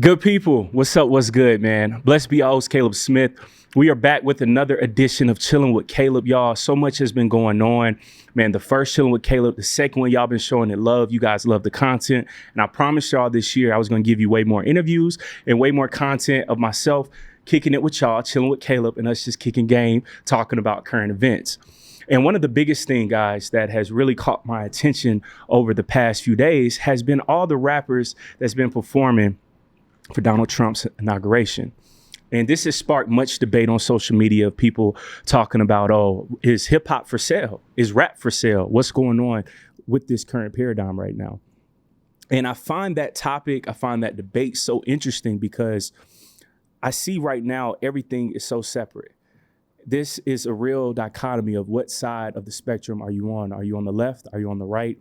Good people, what's up? What's good, man? Blessed be your host, Caleb Smith. We are back with another edition of Chilling with Caleb, y'all. So much has been going on, man. The first Chilling with Caleb, the second one, y'all been showing it love. You guys love the content, and I promised y'all this year I was going to give you way more interviews and way more content of myself kicking it with y'all, chilling with Caleb, and us just kicking game, talking about current events. And one of the biggest thing, guys, that has really caught my attention over the past few days has been all the rappers that's been performing for Donald Trump's inauguration. And this has sparked much debate on social media of people talking about, oh, is hip hop for sale? Is rap for sale? What's going on with this current paradigm right now? And I find that topic, I find that debate so interesting because I see right now everything is so separate. This is a real dichotomy of what side of the spectrum are you on? Are you on the left? Are you on the right?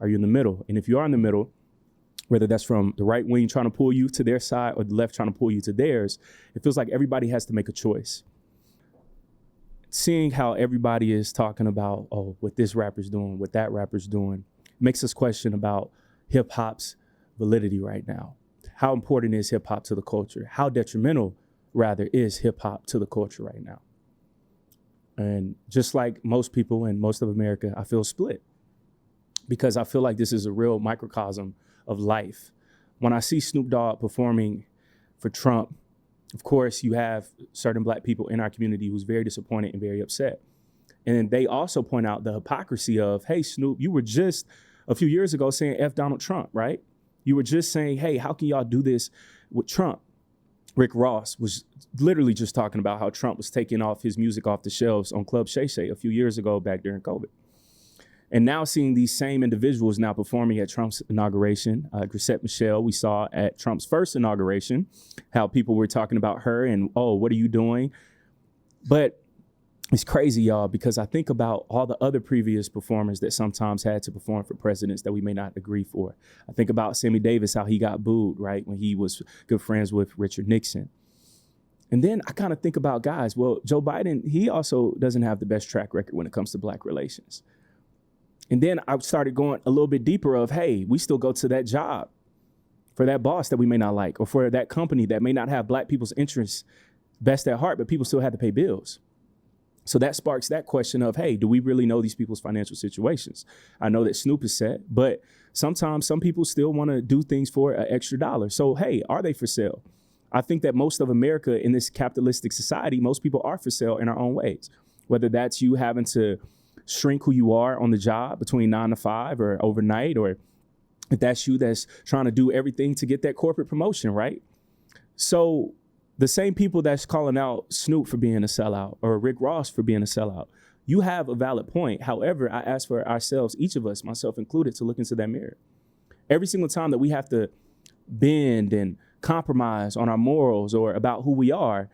Are you in the middle? And if you are in the middle, whether that's from the right wing trying to pull you to their side or the left trying to pull you to theirs, it feels like everybody has to make a choice. Seeing how everybody is talking about, oh, what this rapper's doing, what that rapper's doing, makes us question about hip hop's validity right now. How important is hip hop to the culture? How detrimental, rather, is hip hop to the culture right now? And just like most people in most of America, I feel split because I feel like this is a real microcosm of life. When I see Snoop Dogg performing for Trump, of course, you have certain Black people in our community who's very disappointed and very upset. And they also point out the hypocrisy of, hey, Snoop, you were just a few years ago saying F Donald Trump, right? You were just saying, hey, how can y'all do this with Trump? Rick Ross was literally just talking about how Trump was taking off his music off the shelves on Club Shay Shay a few years ago back during COVID. And now seeing these same individuals now performing at Trump's inauguration, Grisette Michelle, we saw at Trump's first inauguration, how people were talking about her and, oh, what are you doing? But it's crazy, y'all, because I think about all the other previous performers that sometimes had to perform for presidents that we may not agree for. I think about Sammy Davis, how he got booed, right, when he was good friends with Richard Nixon. And then I kind of think about guys, well, Joe Biden, he also doesn't have the best track record when it comes to Black relations. And then I started going a little bit deeper of, hey, we still go to that job for that boss that we may not like, or for that company that may not have Black people's interests best at heart, but people still have to pay bills. So that sparks that question of, hey, do we really know these people's financial situations? I know that Snoop is set, but sometimes some people still want to do things for an extra dollar. So, hey, are they for sale? I think that most of America in this capitalistic society, most people are for sale in our own ways, whether that's you having to shrink who you are on the job between 9 to 5 or overnight, or if that's you that's trying to do everything to get that corporate promotion, right? So the same people that's calling out Snoop for being a sellout or Rick Ross for being a sellout, you have a valid point. However, I ask for ourselves, each of us, myself included, to look into that mirror. Every single time that we have to bend and compromise on our morals or about who we are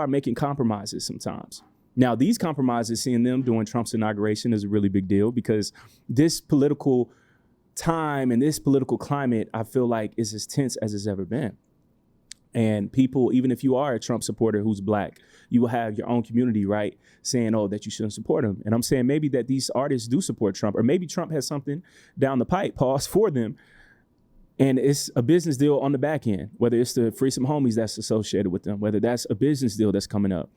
making compromises sometimes. Now, these compromises, seeing them during Trump's inauguration is a really big deal because this political time and this political climate, I feel like, is as tense as it's ever been. And people, even if you are a Trump supporter who's Black, you will have your own community, right, saying, oh, that you shouldn't support him. And I'm saying maybe that these artists do support Trump, or maybe Trump has something down the pipe, pause, for them. And it's a business deal on the back end, whether it's to free some homies that's associated with them, whether that's a business deal that's coming up.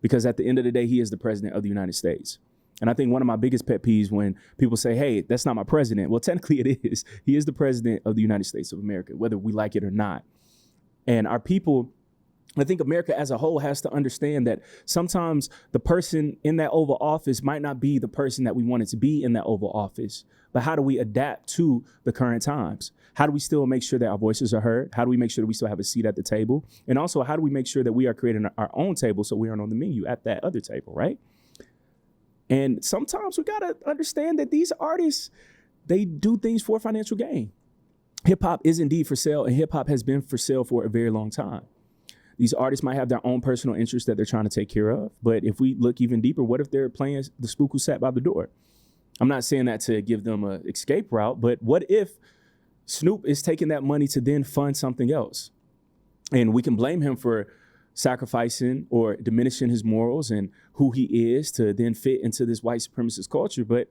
Because at the end of the day, he is the president of the United States. And I think one of my biggest pet peeves when people say, hey, that's not my president. Well, technically it is. He is the president of the United States of America, whether we like it or not. And our people, I think America as a whole has to understand that sometimes the person in that Oval Office might not be the person that we wanted to be in that Oval Office. But how do we adapt to the current times? How do we still make sure that our voices are heard? How do we make sure that we still have a seat at the table? And also, how do we make sure that we are creating our own table so we aren't on the menu at that other table, right? And sometimes we got to understand that these artists, they do things for financial gain. Hip hop is indeed for sale, and hip hop has been for sale for a very long time. These artists might have their own personal interests that they're trying to take care of. But if we look even deeper, what if they're playing the spook who sat by the door? I'm not saying that to give them an escape route, but what if Snoop is taking that money to then fund something else? And we can blame him for sacrificing or diminishing his morals and who he is to then fit into this white supremacist culture. But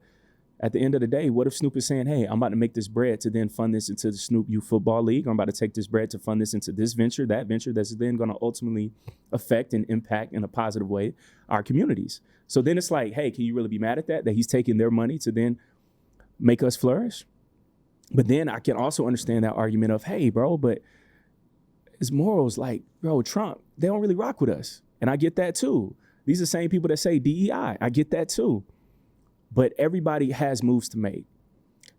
At the end of the day, what if Snoop is saying, hey, I'm about to make this bread to then fund this into the Snoop Youth Football League, or I'm about to take this bread to fund this into this venture, that venture that's then going to ultimately affect and impact in a positive way our communities. So then it's like, hey, can you really be mad at that he's taking their money to then make us flourish? But then I can also understand that argument of, hey, bro, but his morals, like, bro, Trump, they don't really rock with us. And I get that too. These are the same people that say DEI. I get that too. But everybody has moves to make.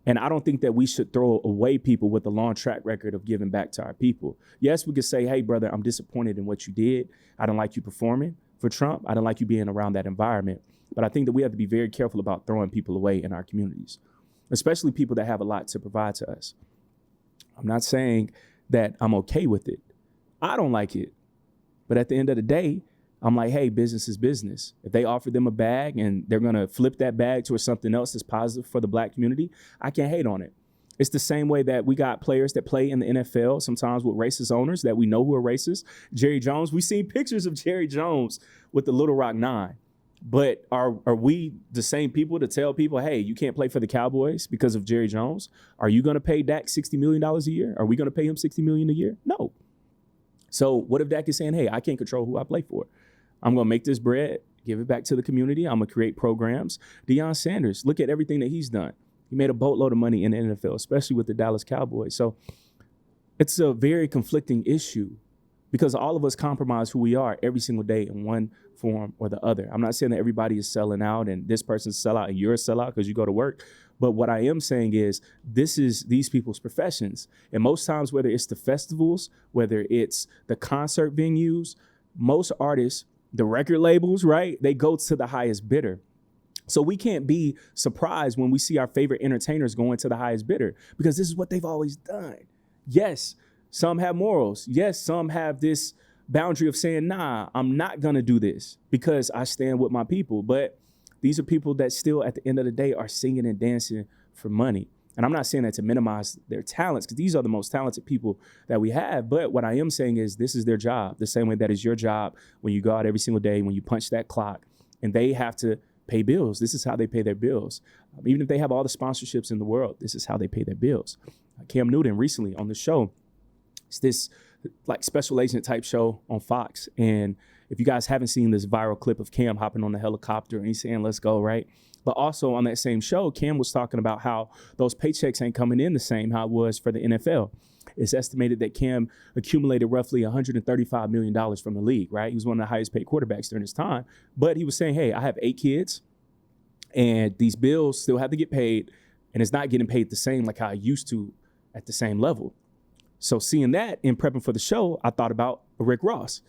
And I don't think that we should throw away people with a long track record of giving back to our people. Yes, we could say, hey, brother, I'm disappointed in what you did. I don't like you performing for Trump. I don't like you being around that environment. But I think that we have to be very careful about throwing people away in our communities, especially people that have a lot to provide to us. I'm not saying that I'm okay with it. I don't like it. But at the end of the day, I'm like, hey, business is business. If they offer them a bag and they're going to flip that bag towards something else that's positive for the Black community, I can't hate on it. It's the same way that we got players that play in the NFL, sometimes with racist owners that we know who are racist. Jerry Jones, we've seen pictures of Jerry Jones with the Little Rock Nine. But are we the same people to tell people, hey, you can't play for the Cowboys because of Jerry Jones? Are you going to pay Dak $60 million a year? Are we going to pay him $60 million a year? No. So what if Dak is saying, hey, I can't control who I play for? I'm going to make this bread, give it back to the community. I'm going to create programs. Deion Sanders, look at everything that he's done. He made a boatload of money in the NFL, especially with the Dallas Cowboys. So it's a very conflicting issue because all of us compromise who we are every single day in one form or the other. I'm not saying that everybody is selling out and this person's a sellout and you're a sellout because you go to work. But what I am saying is this is these people's professions. And most times, whether it's the festivals, whether it's the concert venues, most artists, the record labels, right, they go to the highest bidder. So we can't be surprised when we see our favorite entertainers going to the highest bidder because this is what they've always done. Yes, some have morals. Yes, some have this boundary of saying, nah, I'm not going to do this because I stand with my people. But these are people that still, at the end of the day, are singing and dancing for money. And I'm not saying that to minimize their talents because these are the most talented people that we have. But what I am saying is this is their job, the same way that is your job when you go out every single day, when you punch that clock and they have to pay bills. This is how they pay their bills. Even if they have all the sponsorships in the world, this is how they pay their bills. Cam Newton recently on the show, it's this like special agent type show on Fox. And if you guys haven't seen this viral clip of Cam hopping on the helicopter and he's saying, let's go, right? But also on that same show, Cam was talking about how those paychecks ain't coming in the same how it was for the NFL. It's estimated that Cam accumulated roughly $135 million from the league, right? He was one of the highest paid quarterbacks during his time. But he was saying, hey, I have 8 kids and these bills still have to get paid and it's not getting paid the same like how I used to at the same level. So seeing that and prepping for the show, I thought about Rick Ross.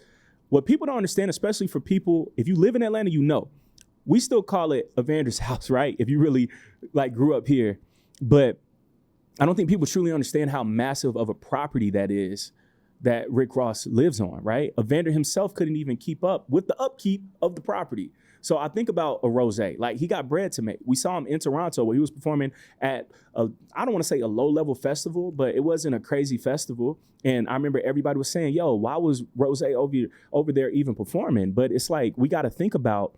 What people don't understand, especially for people, if you live in Atlanta, you know, we still call it Evander's house, right? If you really like grew up here. But I don't think people truly understand how massive of a property that is that Rick Ross lives on, right? Evander himself couldn't even keep up with the upkeep of the property. So I think about a Rose, like he got bread to make. We saw him in Toronto where he was performing at I don't want to say a low level festival, but it wasn't a crazy festival. And I remember everybody was saying, yo, why was Rose over there even performing? But it's like, we got to think about,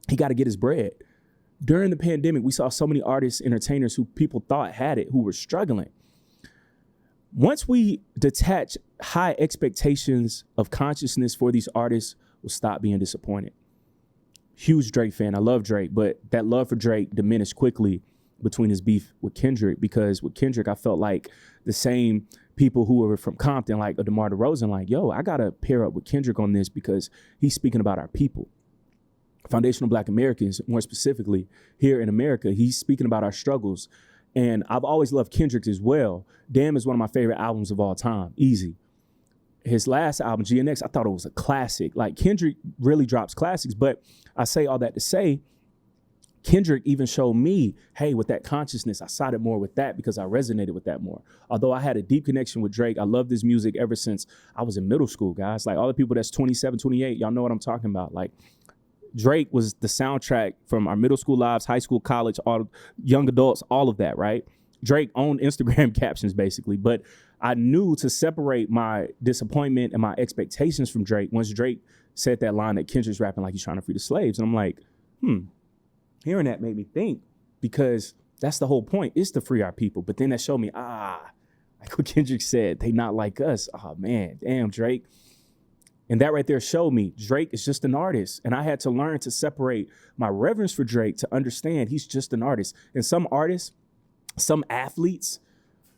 he got to get his bread. During the pandemic, we saw so many artists, entertainers who people thought had it, who were struggling. Once we detach high expectations of consciousness for these artists, we'll stop being disappointed. Huge Drake fan. I love Drake, but that love for Drake diminished quickly between his beef with Kendrick because with Kendrick, I felt like the same people who were from Compton, like DeMar DeRozan, like, yo, I got to pair up with Kendrick on this because he's speaking about our people. Foundational Black Americans, more specifically here in America, he's speaking about our struggles. And I've always loved Kendrick as well. Damn is one of my favorite albums of all time, easy. His last album, GNX, I thought it was a classic. Like Kendrick really drops classics, but I say all that to say, Kendrick even showed me, hey, with that consciousness, I sided more with that because I resonated with that more. Although I had a deep connection with Drake, I loved his music ever since I was in middle school, guys. Like all the people that's 27, 28, y'all know what I'm talking about. Like Drake was the soundtrack from our middle school lives, high school, college, all young adults, all of that, right? Drake owned Instagram captions basically, but I knew to separate my disappointment and my expectations from Drake once Drake said that line that Kendrick's rapping like he's trying to free the slaves. And I'm like, hearing that made me think, because that's the whole point, is to free our people. But then that showed me, like what Kendrick said, they not like us. Oh man, damn, Drake. And that right there showed me Drake is just an artist. And I had to learn to separate my reverence for Drake to understand he's just an artist. And some artists, some athletes,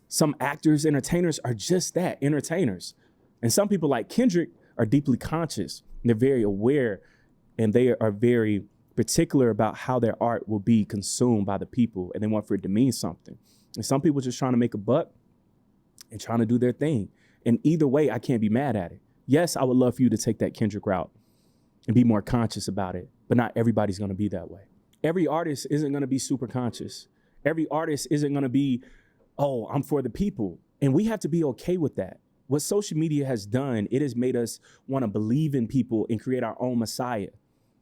some actors, entertainers are just that, entertainers. And some people like Kendrick are deeply conscious. And they're very aware, and they are very particular about how their art will be consumed by the people, and they want for it to mean something. And some people just trying to make a buck and trying to do their thing. And either way, I can't be mad at it. Yes, I would love for you to take that Kendrick route and be more conscious about it, but not everybody's going to be that way. Every artist isn't going to be super conscious. Every artist isn't going to be, oh, I'm for the people. And we have to be okay with that. What social media has done, it has made us want to believe in people and create our own messiah.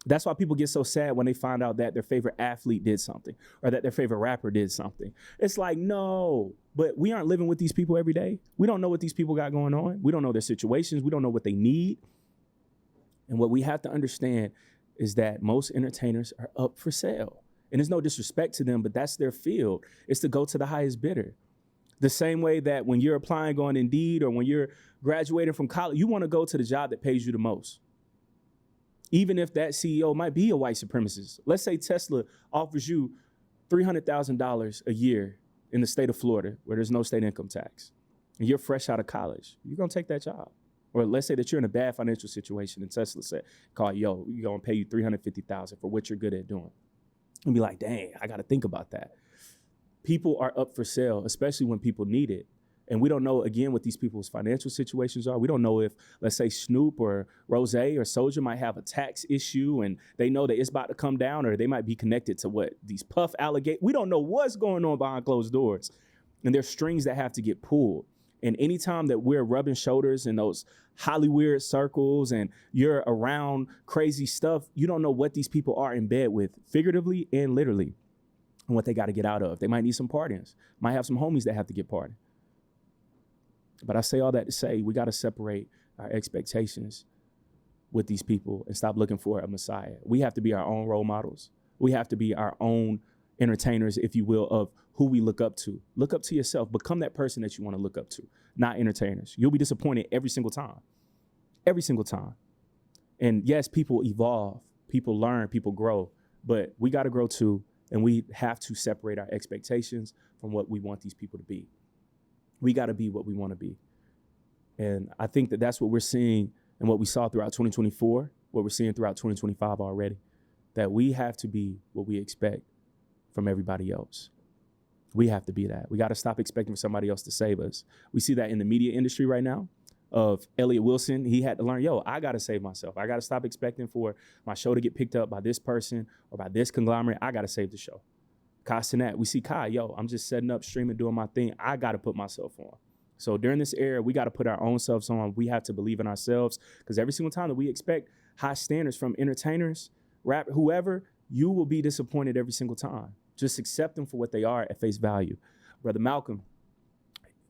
That's why people get so sad when they find out that their favorite athlete did something or that their favorite rapper did something. It's like, no, but we aren't living with these people every day. We don't know what these people got going on. We don't know their situations. We don't know what they need. And what we have to understand is that most entertainers are up for sale. And there's no disrespect to them, but that's their field. It's to go to the highest bidder. The same way that when you're applying on Indeed or when you're graduating from college, you want to go to the job that pays you the most. Even if that CEO might be a white supremacist. Let's say Tesla offers you $300,000 a year in the state of Florida where there's no state income tax, and you're fresh out of college. You're going to take that job. Or let's say that you're in a bad financial situation and Tesla said, we're going to pay you $350,000 for what you're good at doing. And be like, dang, I got to think about that. People are up for sale, especially when people need it. And we don't know, again, what these people's financial situations are. We don't know if, let's say, Snoop or Rose or Soulja might have a tax issue and they know that it's about to come down, or they might be connected to what these Puff allegate. We don't know what's going on behind closed doors. And there's strings that have to get pulled. And anytime that we're rubbing shoulders in those Hollywood circles and you're around crazy stuff, you don't know what these people are in bed with, figuratively and literally, and what they got to get out of. They might need some pardons. Might have some homies that have to get pardoned. But I say all that to say we got to separate our expectations with these people and stop looking for a messiah. We have to be our own role models. We have to be our own entertainers, if you will, of who we look up to. Look up to yourself. Become that person that you want to look up to, not entertainers. You'll be disappointed every single time. Every single time. And yes, people evolve, people learn, people grow, but we got to grow too, and we have to separate our expectations from what we want these people to be. We got to be what we want to be. And I think that that's what we're seeing and what we saw throughout 2024, what we're seeing throughout 2025 already, that we have to be what we expect from everybody else. We have to be that. We got to stop expecting for somebody else to save us. We see that in the media industry right now of Elliott Wilson. He had to learn, I got to save myself. I got to stop expecting for my show to get picked up by this person or by this conglomerate. I got to save the show. Kai Cenat, we see Kai, I'm just setting up, streaming, doing my thing. I got to put myself on. So during this era, we got to put our own selves on. We have to believe in ourselves, because every single time that we expect high standards from entertainers, rap, whoever, you will be disappointed every single time. Just accept them for what they are at face value. Brother Malcolm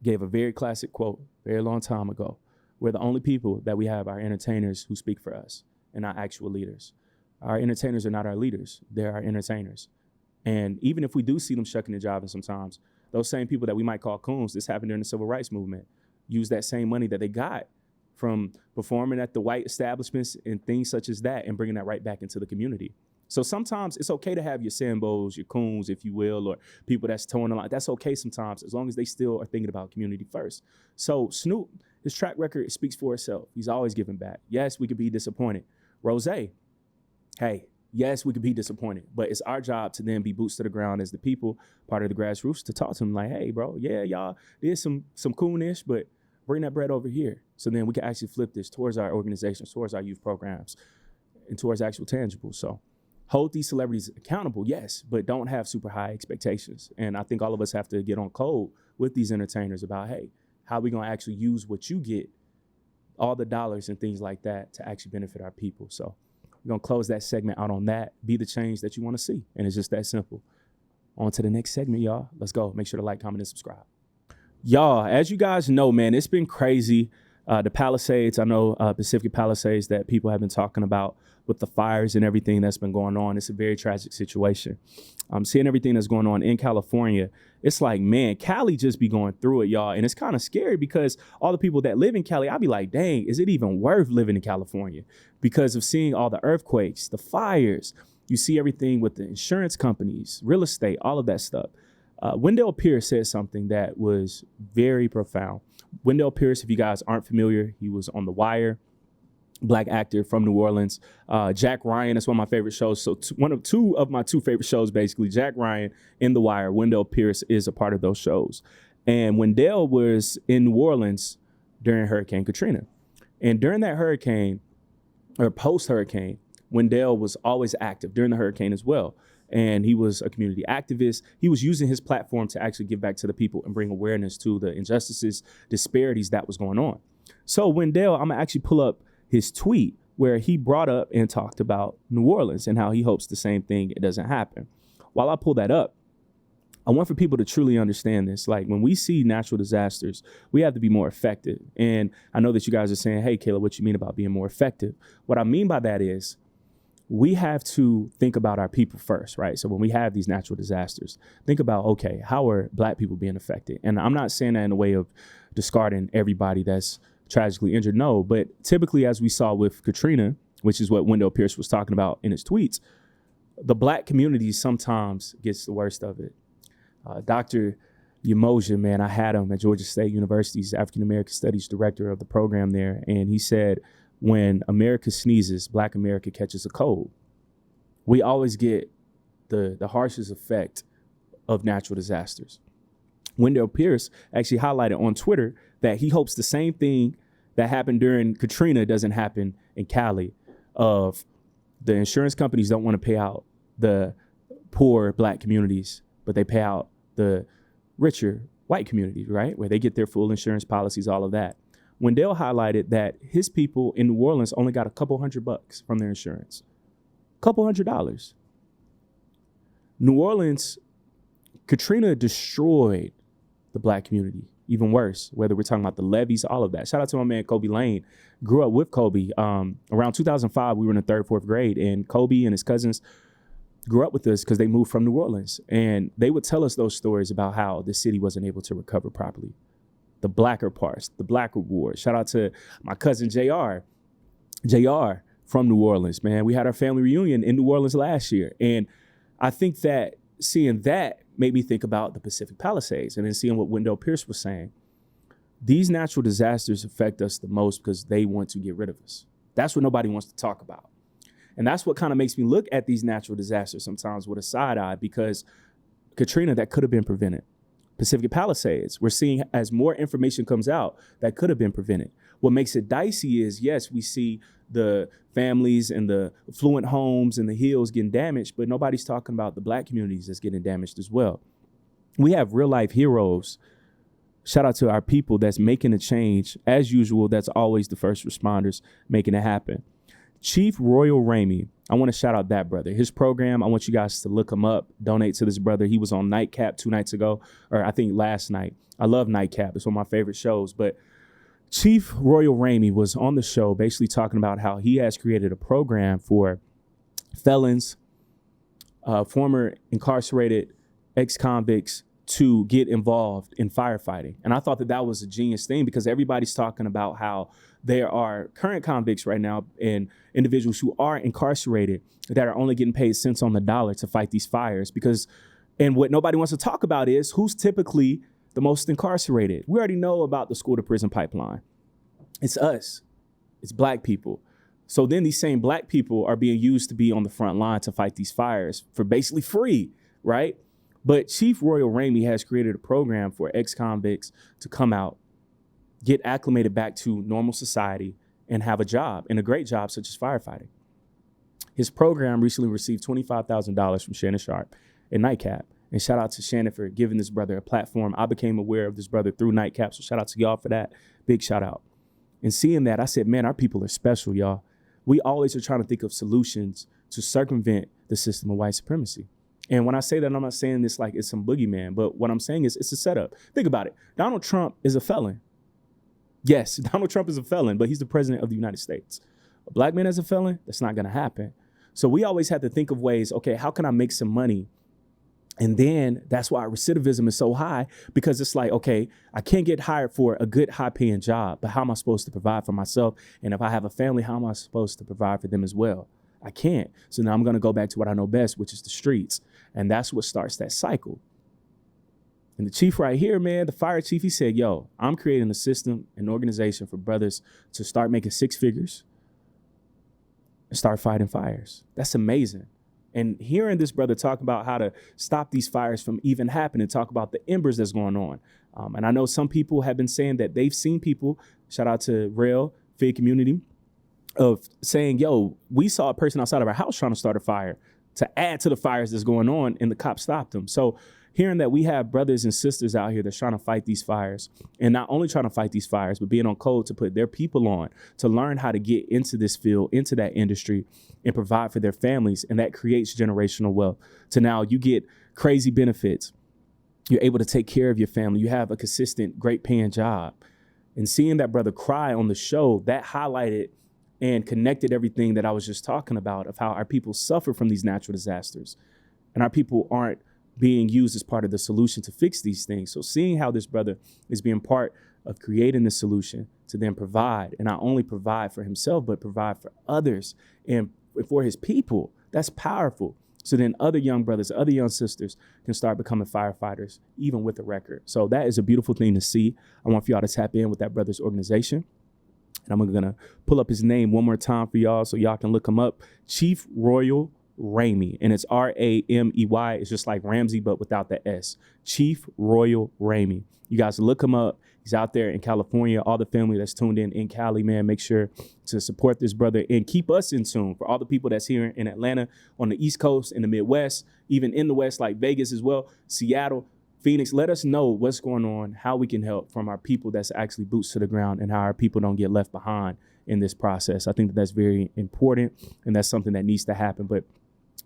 gave a very classic quote very long time ago. We're the only people that we have, our entertainers, who speak for us and not actual leaders. Our entertainers are not our leaders. They're our entertainers. And even if we do see them shucking and jiving sometimes, those same people that we might call coons, this happened during the civil rights movement, use that same money that they got from performing at the white establishments and things such as that and bringing that right back into the community. So sometimes it's okay to have your Sambos, your coons, if you will, or people that's towing the line. That's okay sometimes, as long as they still are thinking about community first. So Snoop, his track record speaks for itself. He's always giving back. Yes, we could be disappointed. Rose, hey, yes, we could be disappointed, but it's our job to then be boots to the ground as the people, part of the grassroots, to talk to them like, hey, bro, yeah, y'all did some coonish, but bring that bread over here. So then we can actually flip this towards our organizations, towards our youth programs, and towards actual tangibles. So hold these celebrities accountable, yes, but don't have super high expectations. And I think all of us have to get on code with these entertainers about, hey, how are we going to actually use what you get, all the dollars and things like that, to actually benefit our people. So we're going to close that segment out on that. Be the change that you want to see. And it's just that simple. On to the next segment, y'all. Let's go. Make sure to like, comment, and subscribe. Y'all, as you guys know, man, it's been crazy The Palisades, I know Pacific Palisades that people have been talking about with the fires and everything that's been going on. It's a very tragic situation. Seeing everything that's going on in California, it's like, man, Cali just be going through it, y'all. And it's kind of scary because all the people that live in Cali, I'd be like, dang, is it even worth living in California? Because of seeing all the earthquakes, the fires, you see everything with the insurance companies, real estate, all of that stuff. Wendell Pierce said something that was very profound. Wendell Pierce, if you guys aren't familiar, he was on The Wire, Black actor from New Orleans. Jack Ryan, that's one of my favorite shows. So two of my favorite shows, basically, Jack Ryan in The Wire. Wendell Pierce is a part of those shows. And Wendell was in New Orleans during Hurricane Katrina. And during that hurricane, or post-hurricane, Wendell was always active during the hurricane as well. And he was a community activist. He was using his platform to actually give back to the people and bring awareness to the injustices, disparities that was going on. So Wendell, I'm gonna actually pull up his tweet where he brought up and talked about New Orleans and how he hopes the same thing, it doesn't happen. While I pull that up, I want for people to truly understand this. Like, when we see natural disasters, we have to be more effective. And I know that you guys are saying, hey, Kayla, what you mean about being more effective? What I mean by that is, we have to think about our people first, right? So when we have these natural disasters, think about, okay, how are Black people being affected? And I'm not saying that in a way of discarding everybody that's tragically injured, no, but typically, as we saw with Katrina, which is what Wendell Pierce was talking about in his tweets, the Black community sometimes gets the worst of it. Dr. Umoja, man, I had him at Georgia State University's African American Studies director of the program there, and he said, when America sneezes, Black America catches a cold. We always get the harshest effect of natural disasters. Wendell Pierce actually highlighted on Twitter that he hopes the same thing that happened during Katrina doesn't happen in Cali, of the insurance companies don't want to pay out the poor Black communities, but they pay out the richer white communities, right? Where they get their full insurance policies, all of that. Wendell highlighted that his people in New Orleans only got a couple $100 from their insurance. Couple $100. New Orleans, Katrina destroyed the Black community. Even worse, whether we're talking about the levees, all of that. Shout out to my man, Kobe Lane. Grew up with Kobe. Around 2005, we were in the 3rd, 4th grade, and Kobe and his cousins grew up with us because they moved from New Orleans. And they would tell us those stories about how the city wasn't able to recover properly. The blacker parts, the Black Reward. Shout out to my cousin JR from New Orleans, man. We had our family reunion in New Orleans last year. And I think that seeing that made me think about the Pacific Palisades, and then seeing what Wendell Pierce was saying. These natural disasters affect us the most because they want to get rid of us. That's what nobody wants to talk about. And that's what kind of makes me look at these natural disasters sometimes with a side eye, because Katrina, that could have been prevented. Pacific Palisades, we're seeing as more information comes out that could have been prevented. What makes it dicey is, yes, we see the families and the affluent homes and the hills getting damaged, but nobody's talking about the Black communities that's getting damaged as well. We have real life heroes. Shout out to our people that's making a change. As usual, that's always the first responders making it happen. Chief Royal Ramey, I want to shout out that brother. His program, I want you guys to look him up, donate to this brother. He was on Nightcap 2 nights ago, or I think last night. I love Nightcap. It's one of my favorite shows. But Chief Royal Ramey was on the show basically talking about how he has created a program for felons, former incarcerated ex-convicts to get involved in firefighting. And I thought that that was a genius thing, because everybody's talking about how there are current convicts right now and individuals who are incarcerated that are only getting paid cents on the dollar to fight these fires. And what nobody wants to talk about is who's typically the most incarcerated. We already know about the school to prison pipeline. It's us. It's Black people. So then these same Black people are being used to be on the front line to fight these fires for basically free, right? But Chief Royal Ramey has created a program for ex-convicts to come out, get acclimated back to normal society, and have a job, and a great job such as firefighting. His program recently received $25,000 from Shannon Sharp and Nightcap. And shout out to Shannon for giving this brother a platform. I became aware of this brother through Nightcap, so shout out to y'all for that. Big shout out. And seeing that, I said, man, our people are special, y'all. We always are trying to think of solutions to circumvent the system of white supremacy. And when I say that, I'm not saying this like it's some boogeyman, but what I'm saying is it's a setup. Think about it. Donald Trump is a felon. Yes, Donald Trump is a felon, but he's the president of the United States. A black man as a felon, that's not going to happen. So we always have to think of ways, okay, how can I make some money? And then that's why recidivism is so high, because it's like, okay, I can't get hired for a good high paying job, but how am I supposed to provide for myself? And if I have a family, how am I supposed to provide for them as well? I can't. So now I'm going to go back to what I know best, which is the streets. And that's what starts that cycle. And the chief right here, man, the fire chief, he said, yo, I'm creating a system, an organization for brothers to start making six figures and start fighting fires. That's amazing. And hearing this brother talk about how to stop these fires from even happening, talk about the embers that's going on. And I know some people have been saying that they've seen people, shout out to Rail, Fig Community, of saying, yo, we saw a person outside of our house trying to start a fire to add to the fires that's going on, and the cops stopped them. So hearing that we have brothers and sisters out here that's trying to fight these fires, and not only trying to fight these fires, but being on code to put their people on, to learn how to get into this field, into that industry, and provide for their families. And that creates generational wealth. To now you get crazy benefits. You're able to take care of your family. You have a consistent, great paying job. And seeing that brother cry on the show, that highlighted and connected everything that I was just talking about, of how our people suffer from these natural disasters. And our people aren't being used as part of the solution to fix these things. So seeing how this brother is being part of creating the solution to then provide, and not only provide for himself, but provide for others and for his people, that's powerful. So then other young brothers, other young sisters can start becoming firefighters, even with a record. So that is a beautiful thing to see. I want for y'all to tap in with that brother's organization. And I'm going to pull up his name one more time for y'all so y'all can look him up. Chief Royal Ramey, and it's Ramey. It's just like Ramsey, but without the S. Chief Royal Ramey. You guys look him up. He's out there in California. All the family that's tuned in Cali, man, make sure to support this brother and keep us in tune. For all the people that's here in Atlanta, on the East Coast, in the Midwest, even in the West, like Vegas as well, Seattle, Phoenix, let us know what's going on, how we can help from our people that's actually boots to the ground, and how our people don't get left behind in this process. I think that that's very important, and that's something that needs to happen. But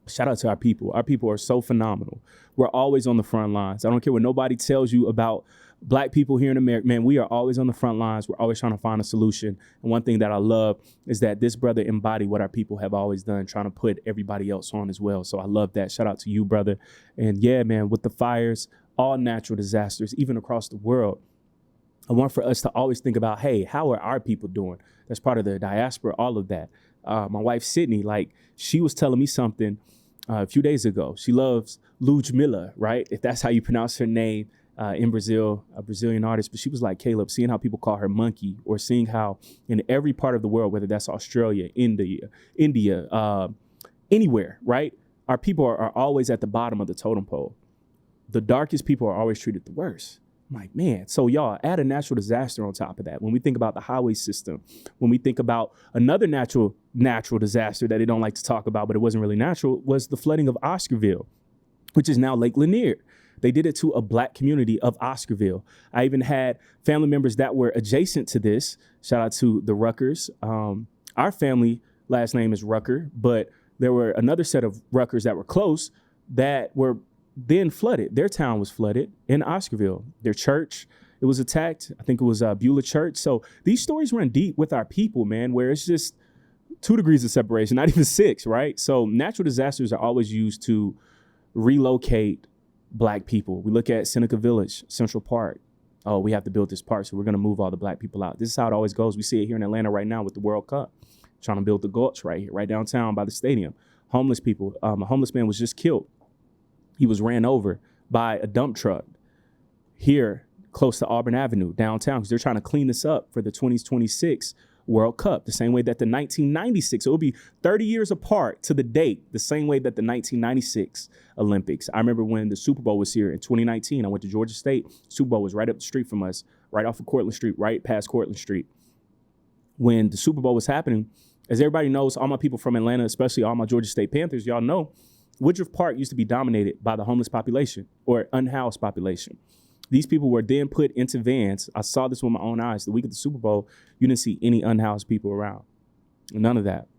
shout out to our people. Our people are so phenomenal. We're always on the front lines. I don't care what nobody tells you about Black people here in America. Man, we are always on the front lines. We're always trying to find a solution. And one thing that I love is that this brother embodied what our people have always done, trying to put everybody else on as well. So I love that. Shout out to you, brother. And yeah, man, with the fires, all natural disasters, even across the world, I want for us to always think about, hey, how are our people doing? That's part of the diaspora, all of that. My wife, Sydney, like, she was telling me something a few days ago. She loves Ludmilla, right? If that's how you pronounce her name in Brazil, a Brazilian artist. But she was like, Caleb, seeing how people call her Monkey, or seeing how in every part of the world, whether that's Australia, India, anywhere, right? Our people are always at the bottom of the totem pole. The darkest people are always treated the worst. I'm like, man, so y'all add a natural disaster on top of that. When we think about the highway system, when we think about another natural disaster that they don't like to talk about, but it wasn't really natural, was the flooding of Oscarville, which is now Lake Lanier. They did it to a Black community of Oscarville. I even had family members that were adjacent to this. Shout out to the Ruckers. Our family last name is Rucker, but there were another set of Ruckers that were close that were then flooded. Their town was flooded in Oscarville. Their church, it was attacked. I think it was Beulah Church. So these stories run deep with our people, man, where it's just 2 degrees of separation, not even 6, right? So natural disasters are always used to relocate Black people. We look at Seneca Village, Central Park. Oh, we have to build this park, so we're going to move all the Black people out. This is how it always goes. We see it here in Atlanta right now with the World Cup, trying to build the Gulch right here, right downtown by the stadium. Homeless people. A homeless man was just killed. He was ran over by a dump truck here close to Auburn Avenue downtown, because they're trying to clean this up for the 2026 World Cup, the same way that the 1996, it will be 30 years apart to the date, the same way that the 1996 Olympics. I remember when the Super Bowl was here in 2019, I went to Georgia State. Super Bowl was right up the street from us, right off of Cortlandt Street, right past Cortlandt Street. When the Super Bowl was happening, as everybody knows, all my people from Atlanta, especially all my Georgia State Panthers, y'all know, Woodruff Park used to be dominated by the homeless population or unhoused population. These people were then put into vans. I saw this with my own eyes. The week of the Super Bowl, you didn't see any unhoused people around. None of that.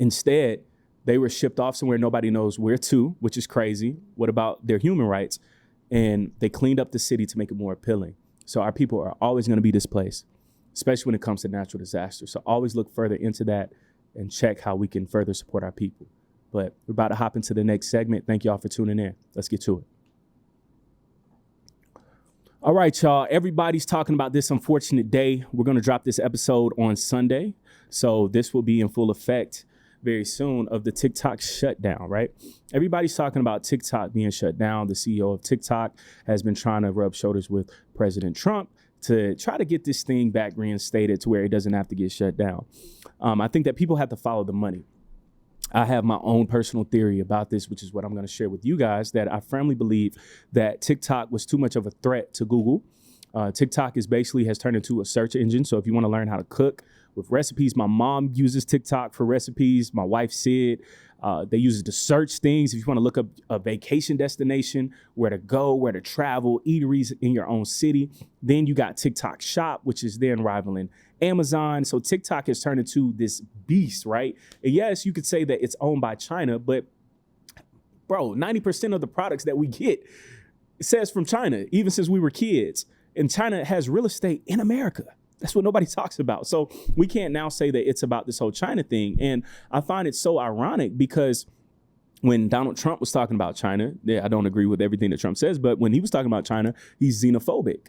Instead, they were shipped off somewhere nobody knows where to, which is crazy. What about their human rights? And they cleaned up the city to make it more appealing. So our people are always going to be displaced. especially when it comes to natural disasters. So always look further into that and check how we can further support our people. But we're about to hop into the next segment. Thank y'all for tuning in. Let's get to it. All right, y'all. Everybody's talking about this unfortunate day. We're going to drop this episode on Sunday. So this will be in full effect very soon of the TikTok shutdown, right? Everybody's talking about TikTok being shut down. The CEO of TikTok has been trying to rub shoulders with President Trump to try to get this thing back reinstated to where it doesn't have to get shut down. I think that people have to follow the money. I have my own personal theory about this, which is what I'm going to share with you guys, that I firmly believe that TikTok was too much of a threat to Google. TikTok has turned into a search engine. So if you want to learn how to cook with recipes, my mom uses TikTok for recipes. My wife, Sid, they use it to search things. If you want to look up a vacation destination, where to go, where to travel, eateries in your own city. Then you got TikTok Shop, which is then rivaling Amazon. So TikTok has turned into this beast, right? And yes, you could say that it's owned by China, but bro, 90% of the products that we get says from China, even since we were kids. And China has real estate in America. That's what nobody talks about. So we can't now say that it's about this whole China thing. And I find it so ironic because when Donald Trump was talking about China, I don't agree with everything that Trump says, but when he was talking about China, he's xenophobic.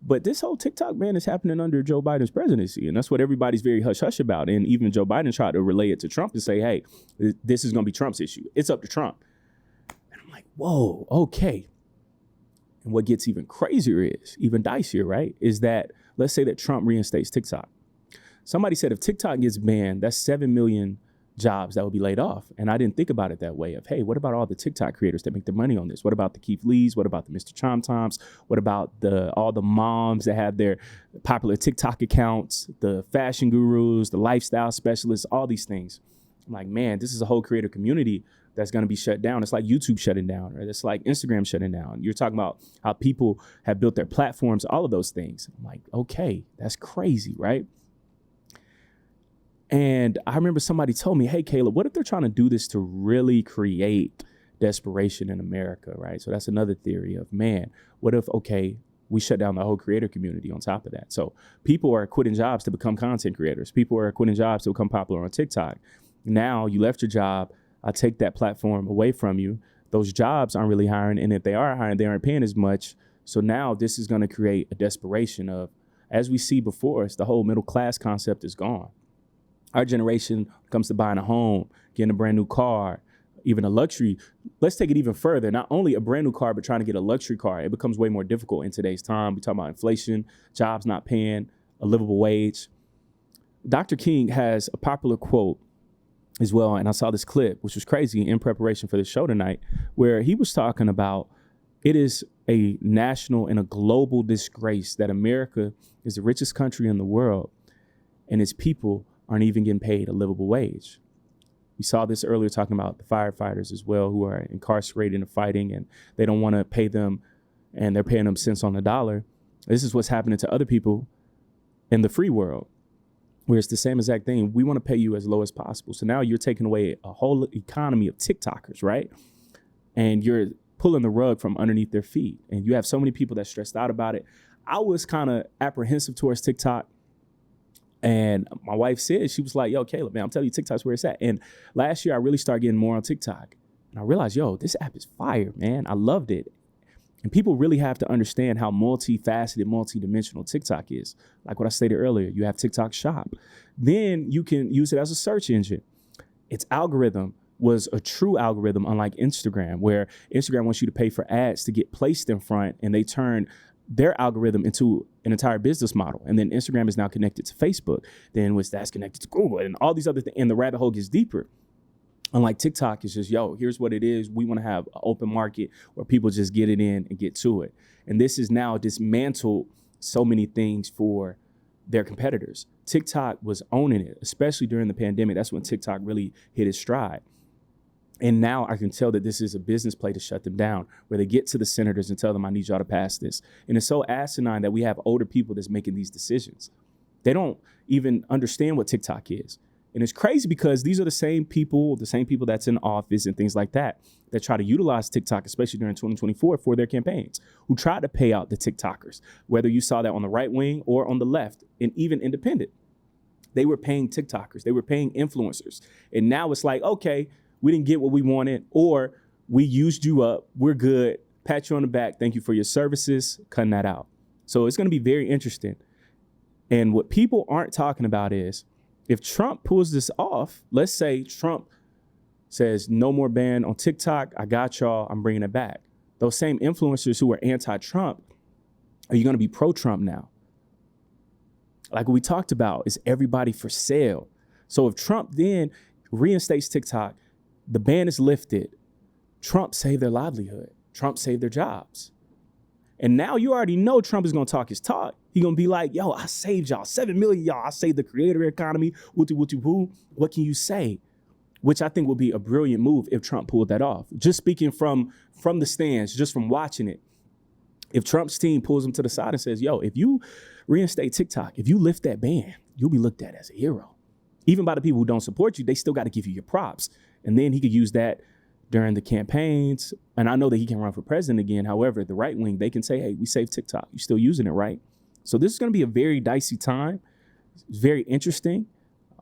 But this whole TikTok ban is happening under Joe Biden's presidency. And that's what everybody's very hush-hush about. And even Joe Biden tried to relay it to Trump and say, hey, this is going to be Trump's issue. It's up to Trump. And I'm like, whoa, okay. And what gets even crazier is, even dicier, right, is that let's say that Trump reinstates TikTok. Somebody said if TikTok gets banned, that's 7 million jobs that will be laid off. And I didn't think about it that way of, hey, what about all the TikTok creators that make their money on this? What about the Keith Lees? What about the Mr. Chom Toms? What about all the moms that have their popular TikTok accounts, the fashion gurus, the lifestyle specialists, all these things? I'm like, man, this is a whole creator community that's going to be shut down. It's like YouTube shutting down, or it's like Instagram shutting down. You're talking about how people have built their platforms, all of those things. I'm like, okay, that's crazy, right? And I remember somebody told me, hey, Caleb, what if they're trying to do this to really create desperation in America, right? So that's another theory of, man, what if, okay, we shut down the whole creator community on top of that. So people are quitting jobs to become content creators. People are quitting jobs to become popular on TikTok. Now you left your job. I take that platform away from you. Those jobs aren't really hiring. And if they are hiring, they aren't paying as much. So now this is going to create a desperation of, as we see before us, the whole middle class concept is gone. Our generation comes to buying a home, getting a brand new car, even a luxury. Let's take it even further. Not only a brand new car, but trying to get a luxury car. It becomes way more difficult in today's time. We talk about inflation, jobs not paying, a livable wage. Dr. King has a popular quote as well. And I saw this clip, which was crazy in preparation for the show tonight, where he was talking about it is a national and a global disgrace that America is the richest country in the world and its people aren't even getting paid a livable wage. We saw this earlier talking about the firefighters as well, who are incarcerated and fighting, and they don't want to pay them, and they're paying them cents on the dollar. This is what's happening to other people in the free world, where it's the same exact thing. We want to pay you as low as possible. So now you're taking away a whole economy of TikTokers, right? And you're pulling the rug from underneath their feet. And you have so many people that stressed out about it. I was kind of apprehensive towards TikTok. And my wife said, she was like, yo, Caleb, man, I'm telling you, TikTok's where it's at. And last year, I really started getting more on TikTok. And I realized, yo, this app is fire, man. I loved it. And people really have to understand how multifaceted, multidimensional TikTok is. Like what I stated earlier, you have TikTok Shop. Then you can use it as a search engine. Its algorithm was a true algorithm, unlike Instagram, where Instagram wants you to pay for ads to get placed in front, and they turn their algorithm into an entire business model. And then Instagram is now connected to Facebook. Then that's connected to Google and all these other things. And the rabbit hole gets deeper. Unlike TikTok, it's just, yo, here's what it is. We want to have an open market where people just get it in and get to it. And this is now dismantled so many things for their competitors. TikTok was owning it, especially during the pandemic. That's when TikTok really hit its stride. And now I can tell that this is a business play to shut them down, where they get to the senators and tell them, I need y'all to pass this. And it's so asinine that we have older people that's making these decisions. They don't even understand what TikTok is. And it's crazy because these are the same people that's in office and things like that try to utilize TikTok, especially during 2024 for their campaigns, who tried to pay out the TikTokers, whether you saw that on the right wing or on the left, and even independent. They were paying TikTokers. They were paying influencers. And now it's like, okay, we didn't get what we wanted, or we used you up. We're good. Pat you on the back. Thank you for your services. Cutting that out. So it's going to be very interesting. And what people aren't talking about is if Trump pulls this off, let's say Trump says no more ban on TikTok. I got y'all. I'm bringing it back. Those same influencers who are anti-Trump, are you going to be pro-Trump now? Like we talked about, is everybody for sale? So if Trump then reinstates TikTok, the ban is lifted, Trump saved their livelihood. Trump saved their jobs. And now you already know Trump is going to talk his talk. He's going to be like, yo, I saved y'all, 7 million y'all. I saved the creator economy. Woo-woo-woo. What can you say? Which I think would be a brilliant move if Trump pulled that off. Just speaking from the stands, just from watching it. If Trump's team pulls him to the side and says, yo, if you reinstate TikTok, if you lift that ban, you'll be looked at as a hero. Even by the people who don't support you, they still got to give you your props. And then he could use that during the campaigns. And I know that he can run for president again. However, the right wing, they can say, hey, we saved TikTok. You're still using it, right? So this is going to be a very dicey time. It's very interesting.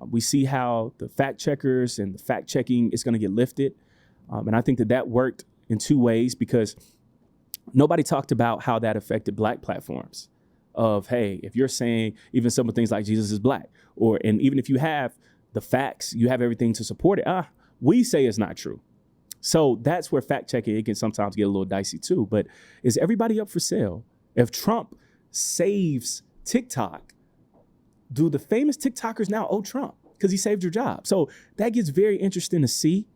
We see how the fact checkers and the fact checking is going to get lifted. And I think that worked in two ways, because nobody talked about how that affected Black platforms of, hey, if you're saying even some of the things like Jesus is Black, and even if you have the facts, you have everything to support it, we say it's not true. So that's where fact checking, it can sometimes get a little dicey too. But is everybody up for sale? If Trump saves TikTok, do the famous TikTokers now owe Trump because he saved your job? So that gets very interesting to see.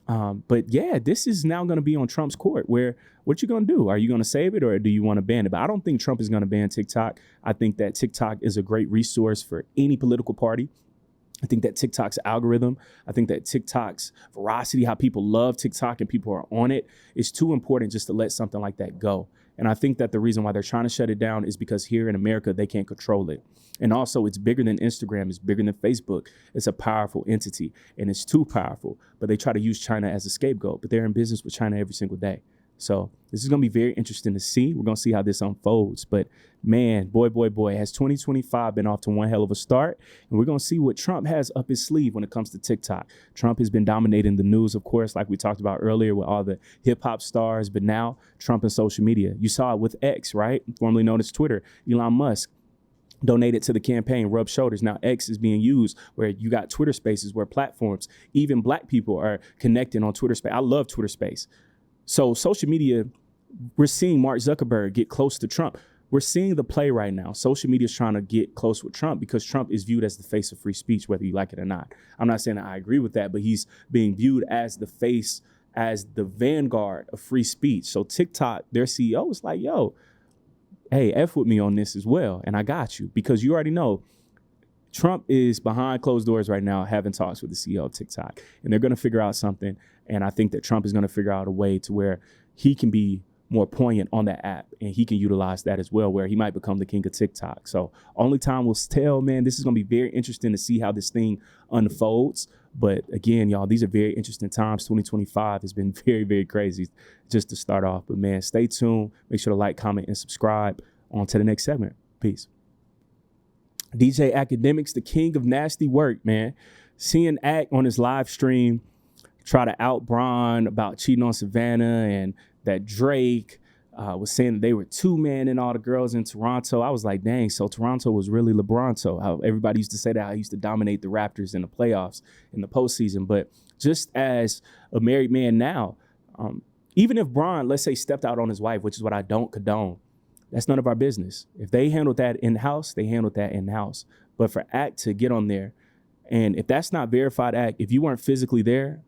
But yeah, this is now going to be on Trump's court, where what you going to do? Are you going to save it, or do you want to ban it? But I don't think Trump is going to ban TikTok. I think that TikTok is a great resource for any political party. I think that TikTok's algorithm, I think that TikTok's veracity, how people love TikTok and people are on it, is too important just to let something like that go. And I think that the reason why they're trying to shut it down is because here in America, they can't control it. And also, it's bigger than Instagram. It's bigger than Facebook. It's a powerful entity, and it's too powerful. But they try to use China as a scapegoat. But they're in business with China every single day. So this is going to be very interesting to see. We're going to see how this unfolds. But man, boy, has 2025 been off to one hell of a start. And we're going to see what Trump has up his sleeve when it comes to TikTok. Trump has been dominating the news, of course, like we talked about earlier with all the hip hop stars. But now Trump and social media. You saw it with X, right? Formerly known as Twitter. Elon Musk donated to the campaign, rubbed shoulders. Now X is being used where you got Twitter Spaces, where platforms, even Black people are connecting on Twitter Space. I love Twitter Space. So social media, we're seeing Mark Zuckerberg get close to Trump. We're seeing the play right now. Social media is trying to get close with Trump because Trump is viewed as the face of free speech, whether you like it or not. I'm not saying that I agree with that, but he's being viewed as the face, as the vanguard of free speech. So TikTok, their CEO is like, yo, hey, F with me on this as well. And I got you, because you already know Trump is behind closed doors right now having talks with the CEO of TikTok, and they're going to figure out something. And I think that Trump is going to figure out a way to where he can be more poignant on that app, and he can utilize that as well, where he might become the king of TikTok. So only time will tell, man. This is going to be very interesting to see how this thing unfolds. But again, y'all, these are very interesting times. 2025 has been very, very crazy just to start off. But man, stay tuned. Make sure to like, comment, and subscribe. On to the next segment. Peace. DJ Academics, the king of nasty work, man. Seeing Act on his live stream try to out Bron about cheating on Savannah, and that Drake was saying that they were two-man and all the girls in Toronto. I was like, dang, so Toronto was really LeBronto. How everybody used to say that, how he used to dominate the Raptors in the playoffs, in the postseason. But just as a married man now, even if Bron, let's say, stepped out on his wife, which is what I don't condone, that's none of our business. If they handled that in-house, they handled that in-house. But for Act to get on there, and if that's not verified Act, if you weren't physically there,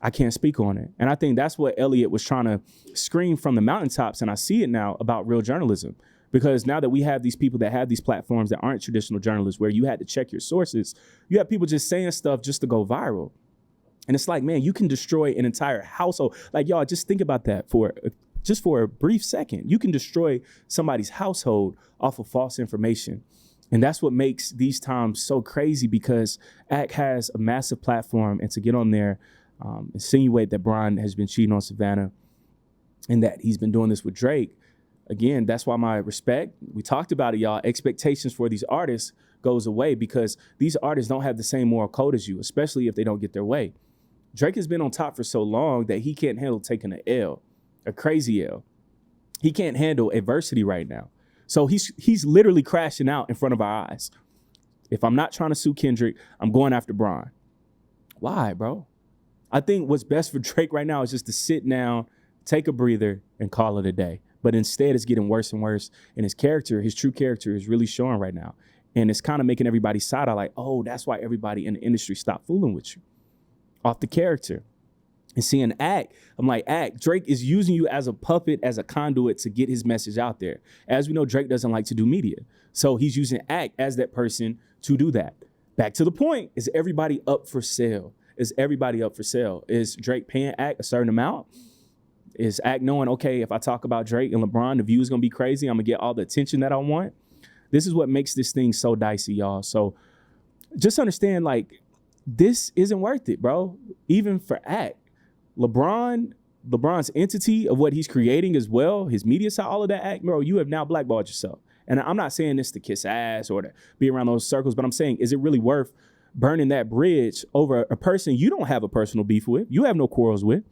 I can't speak on it. And I think that's what Elliot was trying to scream from the mountaintops. And I see it now about real journalism, because now that we have these people that have these platforms that aren't traditional journalists, where you had to check your sources, you have people just saying stuff just to go viral. And it's like, man, you can destroy an entire household. Like, y'all, just think about that for a brief second. You can destroy somebody's household off of false information. And that's what makes these times so crazy, because Act has a massive platform, and to get on there, insinuate that Bron has been cheating on Savannah and that he's been doing this with Drake. Again, that's why my respect, we talked about it, y'all, expectations for these artists goes away, because these artists don't have the same moral code as you, especially if they don't get their way. Drake has been on top for so long that he can't handle taking an L, a crazy L. He can't handle adversity right now. So he's literally crashing out in front of our eyes. If I'm not trying to sue Kendrick, I'm going after Bron. Why, bro? I think what's best for Drake right now is just to sit down, take a breather, and call it a day. But instead, it's getting worse and worse. And his character, his true character, is really showing right now. And it's kind of making everybody side eye, like, oh, that's why everybody in the industry stopped fooling with you. Off the character. And seeing Act, I'm like, Act, Drake is using you as a puppet, as a conduit to get his message out there. As we know, Drake doesn't like to do media. So he's using Act as that person to do that. Back to the point, is everybody up for sale? Is everybody up for sale? Is Drake paying Act a certain amount? Is Act knowing, okay, if I talk about Drake and LeBron, the view is going to be crazy. I'm going to get all the attention that I want. This is what makes this thing so dicey, y'all. So just understand, like, this isn't worth it, bro. Even for Act. LeBron's entity of what he's creating as well, his media side, all of that, Act, bro, you have now blackballed yourself. And I'm not saying this to kiss ass or to be around those circles, but I'm saying, is it really worth burning that bridge over a person you don't have a personal beef with, you have no quarrels with?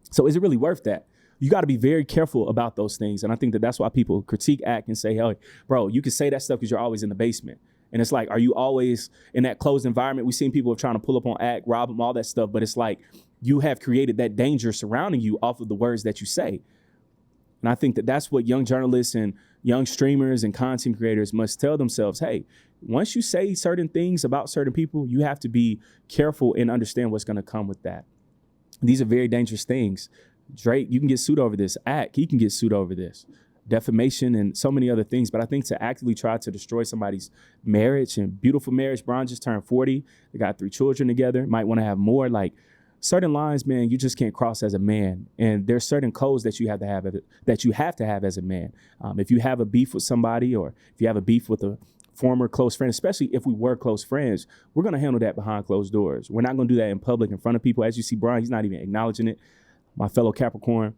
So is it really worth that? You got to be very careful about those things. And I think that that's why people critique Act and say, hey, bro, you can say that stuff because you're always in the basement. And it's like, are you always in that closed environment? We've seen people trying to pull up on Act, rob him, all that stuff. But it's like, you have created that danger surrounding you off of the words that you say. And I think that that's what young journalists and young streamers and content creators must tell themselves. Hey, once you say certain things about certain people, you have to be careful and understand what's going to come with that. These are very dangerous things. Drake, you can get sued over this. Act, he can get sued over this. Defamation and so many other things. But I think to actively try to destroy somebody's marriage and beautiful marriage, Bron just turned 40. They got 3 children together, might want to have more. Like, certain lines, man, you just can't cross as a man. And there's certain codes that you have to have as a man. If you have a beef with somebody, or if you have a beef with a former close friend, especially if we were close friends, we're going to handle that behind closed doors. We're not going to do that in public in front of people. As you see, Bron, he's not even acknowledging it. My fellow Capricorn,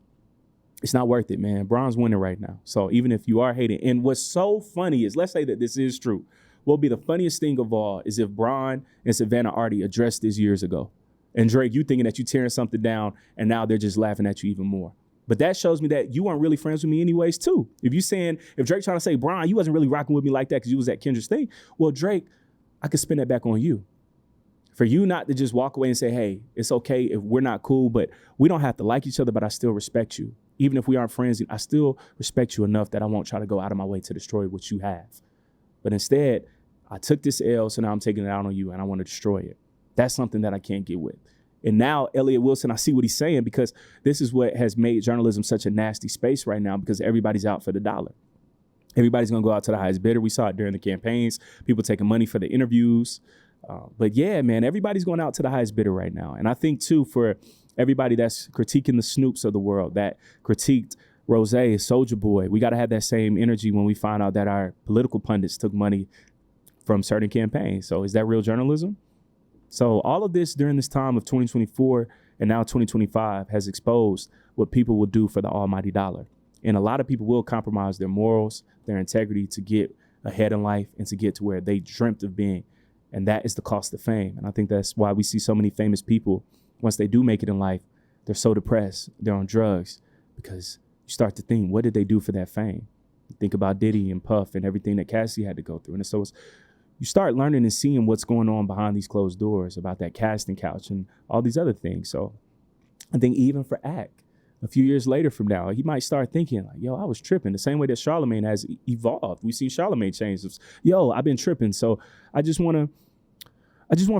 it's not worth it, man. Bron's winning right now. So even if you are hating, and what's so funny is, let's say that this is true, what'll be the funniest thing of all is if Bron and Savannah already addressed this years ago. And Drake, you thinking that you tearing something down, and now they're just laughing at you even more. But that shows me that you weren't really friends with me anyways, too. If Drake trying to say, Bron, you wasn't really rocking with me like that because you was at Kendra's thing, well, Drake, I could spin that back on you. For you not to just walk away and say, hey, it's okay if we're not cool, but we don't have to like each other, but I still respect you. Even if we aren't friends, I still respect you enough that I won't try to go out of my way to destroy what you have. But instead, I took this L, so now I'm taking it out on you, and I want to destroy it. That's something that I can't get with. And now Elliott Wilson, I see what he's saying, because this is what has made journalism such a nasty space right now, because everybody's out for the dollar. Everybody's going to go out to the highest bidder. We saw it during the campaigns, people taking money for the interviews. But yeah, man, everybody's going out to the highest bidder right now. And I think, too, for everybody that's critiquing the Snoops of the world, that critiqued Rose, Soulja Boy, we got to have that same energy when we find out that our political pundits took money from certain campaigns. So is that real journalism? So all of this during this time of 2024 and now 2025 has exposed what people will do for the almighty dollar. And a lot of people will compromise their morals, their integrity to get ahead in life and to get to where they dreamt of being. And that is the cost of fame. And I think that's why we see so many famous people, once they do make it in life, they're so depressed, they're on drugs, because you start to think, what did they do for that fame? You think about Diddy and Puff and everything that Cassie had to go through. And so you start learning and seeing what's going on behind these closed doors about that casting couch and all these other things. So I think even for Act, a few years later from now, he might start thinking like, yo, I was tripping. The same way that Charlemagne has evolved. We've seen Charlemagne change. Yo, I've been tripping. So I just want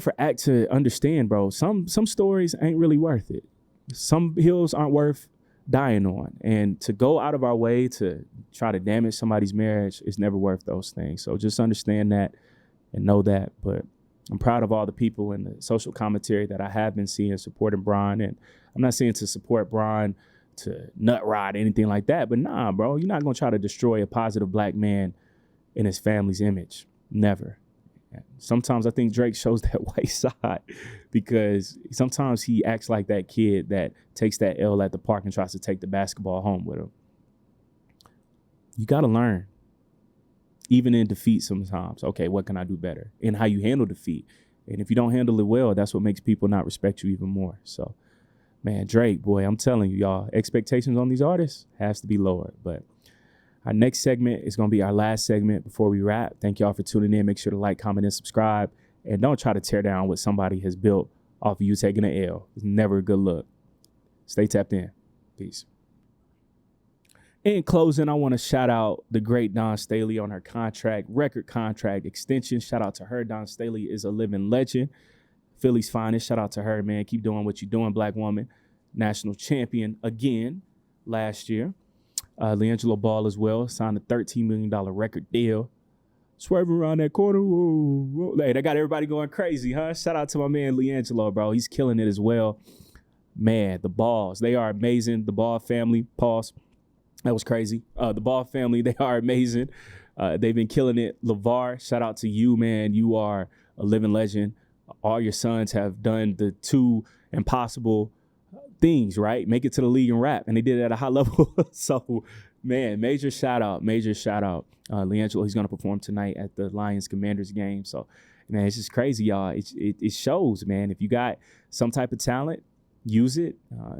for Act to understand, bro, some stories ain't really worth it. Some hills aren't worth dying on. And to go out of our way to try to damage somebody's marriage is never worth those things. So just understand that and know that. But I'm proud of all the people in the social commentary that I have been seeing supporting Bron. And I'm not saying to support Bron to nut ride, anything like that. But nah, bro, you're not going to try to destroy a positive black man in his family's image. Never. Sometimes I think Drake shows that white side because sometimes he acts like that kid that takes that L at the park and tries to take the basketball home with him. You got to learn, even in defeat sometimes. Okay, what can I do better? And how you handle defeat. And if you don't handle it well, that's what makes people not respect you even more. So, man, Drake, boy, I'm telling you, y'all, expectations on these artists has to be lowered. But our next segment is going to be our last segment before we wrap. Thank y'all for tuning in. Make sure to like, comment, and subscribe. And don't try to tear down what somebody has built off of you taking an L. It's never a good look. Stay tapped in. Peace. In closing, I want to shout out the great Dawn Staley on her record contract extension. Shout out to her. Dawn Staley is a living legend. Philly's finest. Shout out to her, man. Keep doing what you're doing, black woman. National champion again last year. LiAngelo Ball as well, signed a $13 million record deal. Swerving around that corner. Whoa, whoa. Hey, that got everybody going crazy, huh? Shout out to my man LiAngelo, bro. He's killing it as well. Man, the Balls, they are amazing. The Ball family, pause. That was crazy. The Ball family, they are amazing. They've been killing it. LeVar, shout out to you, man. You are a living legend. All your sons have done the two impossible things, right? Make it to the league and rap. And they did it at a high level. So, man, major shout out. LiAngelo, he's going to perform tonight at the Lions Commanders game. So, man, it's just crazy, y'all. It shows, man. If you got some type of talent, use it.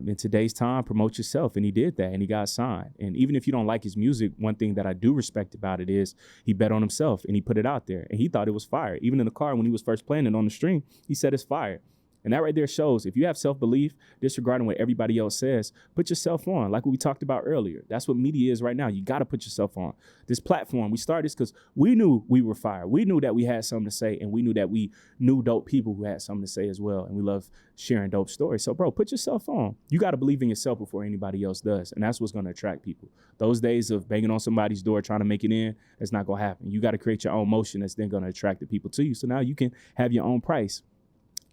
In today's time, promote yourself. And he did that, and he got signed. And even if you don't like his music, one thing that I do respect about it is he bet on himself, and he put it out there. And he thought it was fire. Even in the car when he was first playing it on the stream, he said it's fire. And that right there shows if you have self-belief, disregarding what everybody else says, put yourself on, like what we talked about earlier. That's what media is right now. You got to put yourself on. This platform, we started this because we knew we were fire. We knew that we had something to say, and we knew that we knew dope people who had something to say as well. And we love sharing dope stories. So, bro, put yourself on. You got to believe in yourself before anybody else does. And that's what's going to attract people. Those days of banging on somebody's door trying to make it in, that's not going to happen. You got to create your own motion that's then going to attract the people to you. So now you can have your own price.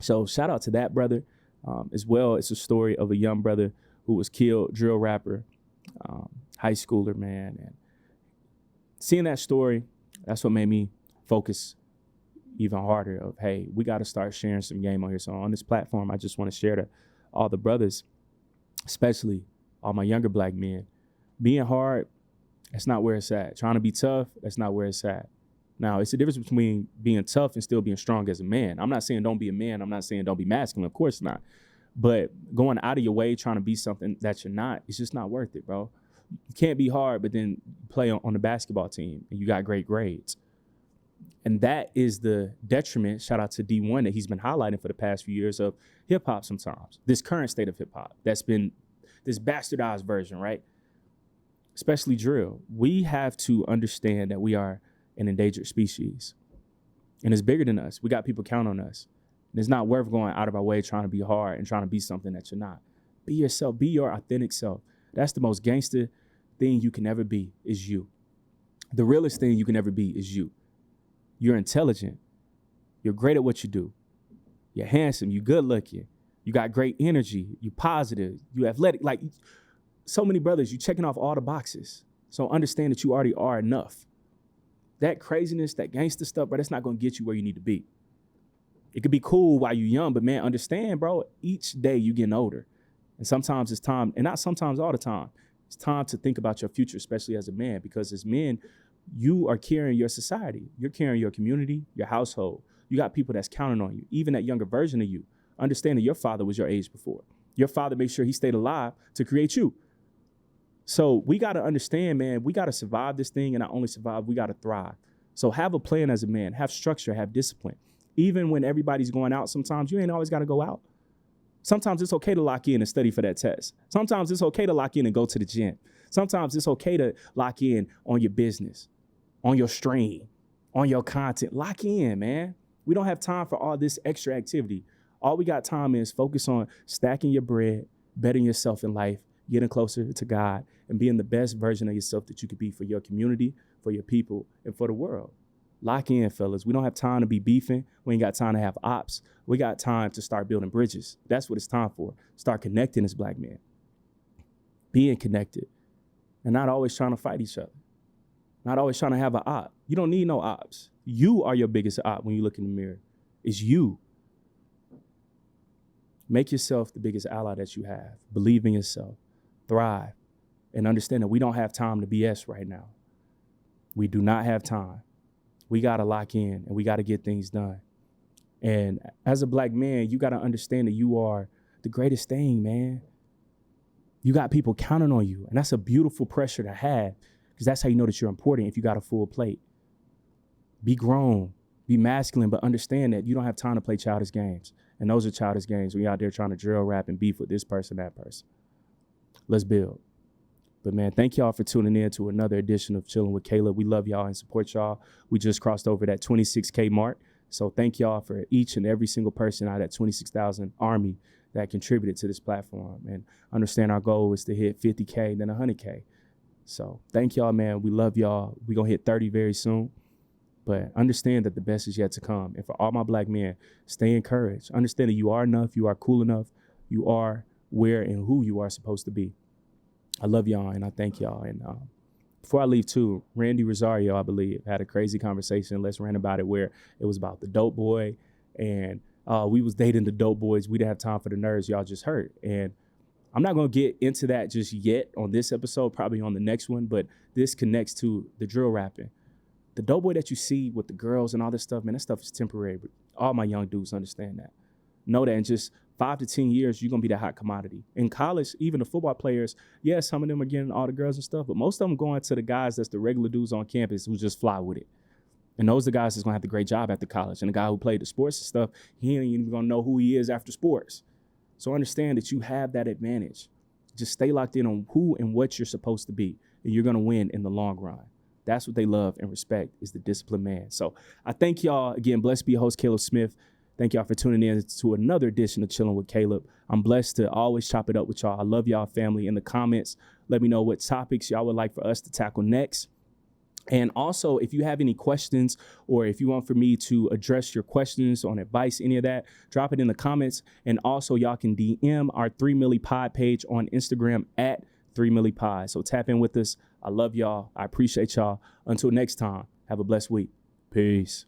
So shout out to that brother as well. It's a story of a young brother who was killed, drill rapper, high schooler, man. And seeing that story, that's what made me focus even harder of, hey, we got to start sharing some game on here. So on this platform, I just want to share to all the brothers, especially all my younger black men. Being hard, that's not where it's at. Trying to be tough, that's not where it's at. Now, it's the difference between being tough and still being strong as a man. I'm not saying don't be a man. I'm not saying don't be masculine. Of course not. But going out of your way trying to be something that you're not, it's just not worth it, bro. You can't be hard, but then play on the basketball team and you got great grades. And that is the detriment, shout out to D1, that he's been highlighting for the past few years of hip-hop sometimes. This current state of hip-hop that's been this bastardized version, right? Especially drill. We have to understand that we are an endangered species. And it's bigger than us. We got people count on us. And it's not worth going out of our way trying to be hard and trying to be something that you're not. Be yourself. Be your authentic self. That's the most gangster thing you can ever be is you. The realest thing you can ever be is you. You're intelligent. You're great at what you do. You're handsome. You're good looking. You got great energy. You're positive. You're athletic. Like so many brothers, you're checking off all the boxes. So understand that you already are enough. That craziness, that gangster stuff, but that's not going to get you where you need to be. It could be cool while you're young, but man, understand, bro, each day you're getting older. And sometimes it's time, and not sometimes all the time, it's time to think about your future, especially as a man, because as men, you are carrying your society. You're carrying your community, your household. You got people that's counting on you, even that younger version of you. Understand that your father was your age before. Your father made sure he stayed alive to create you. So we got to understand, man, we got to survive this thing, and not only survive, we got to thrive. So have a plan as a man, have structure, have discipline. Even when everybody's going out, sometimes you ain't always got to go out. Sometimes it's okay to lock in and study for that test. Sometimes it's okay to lock in and go to the gym. Sometimes it's okay to lock in on your business, on your stream, on your content. Lock in, man. We don't have time for all this extra activity. All we got time is focus on stacking your bread, bettering yourself in life, getting closer to God, and being the best version of yourself that you could be for your community, for your people, and for the world. Lock in, fellas. We don't have time to be beefing. We ain't got time to have ops. We got time to start building bridges. That's what it's time for. Start connecting as black men. Being connected. And not always trying to fight each other. Not always trying to have an op. You don't need no ops. You are your biggest op when you look in the mirror. It's you. Make yourself the biggest ally that you have. Believe in yourself. Thrive. And understand that we don't have time to BS right now. We do not have time. We got to lock in and we got to get things done. And as a black man, you got to understand that you are the greatest thing, man. You got people counting on you. And that's a beautiful pressure to have, because that's how you know that you're important if you got a full plate. Be grown, be masculine, but understand that you don't have time to play childish games. And those are childish games when you're out there trying to drill rap and beef with this person, that person. Let's build. But man, thank y'all for tuning in to another edition of Chilling with Caleb. We love y'all and support y'all. We just crossed over that 26K mark. So thank y'all for each and every single person out of that 26,000 army that contributed to this platform. And understand our goal is to hit 50K, then 100K. So thank y'all, man. We love y'all. We're going to hit 30 very soon. But understand that the best is yet to come. And for all my black men, stay encouraged. Understand that you are enough. You are cool enough. You are where and who you are supposed to be. I love y'all and I thank y'all. And before I leave too, Randy Rosario, I believe, had a crazy conversation. Let's rant about it, where it was about the dope boy. And we was dating the dope boys. We didn't have time for the nerds y'all just heard. And I'm not going to get into that just yet on this episode, probably on the next one. But this connects to the drill rapping. The dope boy that you see with the girls and all this stuff, man, that stuff is temporary. But all my young dudes understand that. Know that in just 5 to 10 years, you're going to be that hot commodity. In college, even the football players, yeah, some of them are getting all the girls and stuff, but most of them going to the guys that's the regular dudes on campus who just fly with it. And those are the guys that's going to have the great job after college. And the guy who played the sports and stuff, he ain't even going to know who he is after sports. So understand that you have that advantage. Just stay locked in on who and what you're supposed to be, and you're going to win in the long run. That's what they love and respect, is the disciplined man. So I thank y'all again. Blessed be your host, Caleb Smith. Thank y'all for tuning in to another edition of Chilling with Caleb. I'm blessed to always chop it up with y'all. I love y'all, family. In the comments, let me know what topics y'all would like for us to tackle next. And also, if you have any questions, or if you want for me to address your questions on advice, any of that, drop it in the comments. And also, y'all can DM our 3 Milli Pod page on Instagram at 3 Milli Pod. So tap in with us. I love y'all. I appreciate y'all. Until next time, have a blessed week. Peace.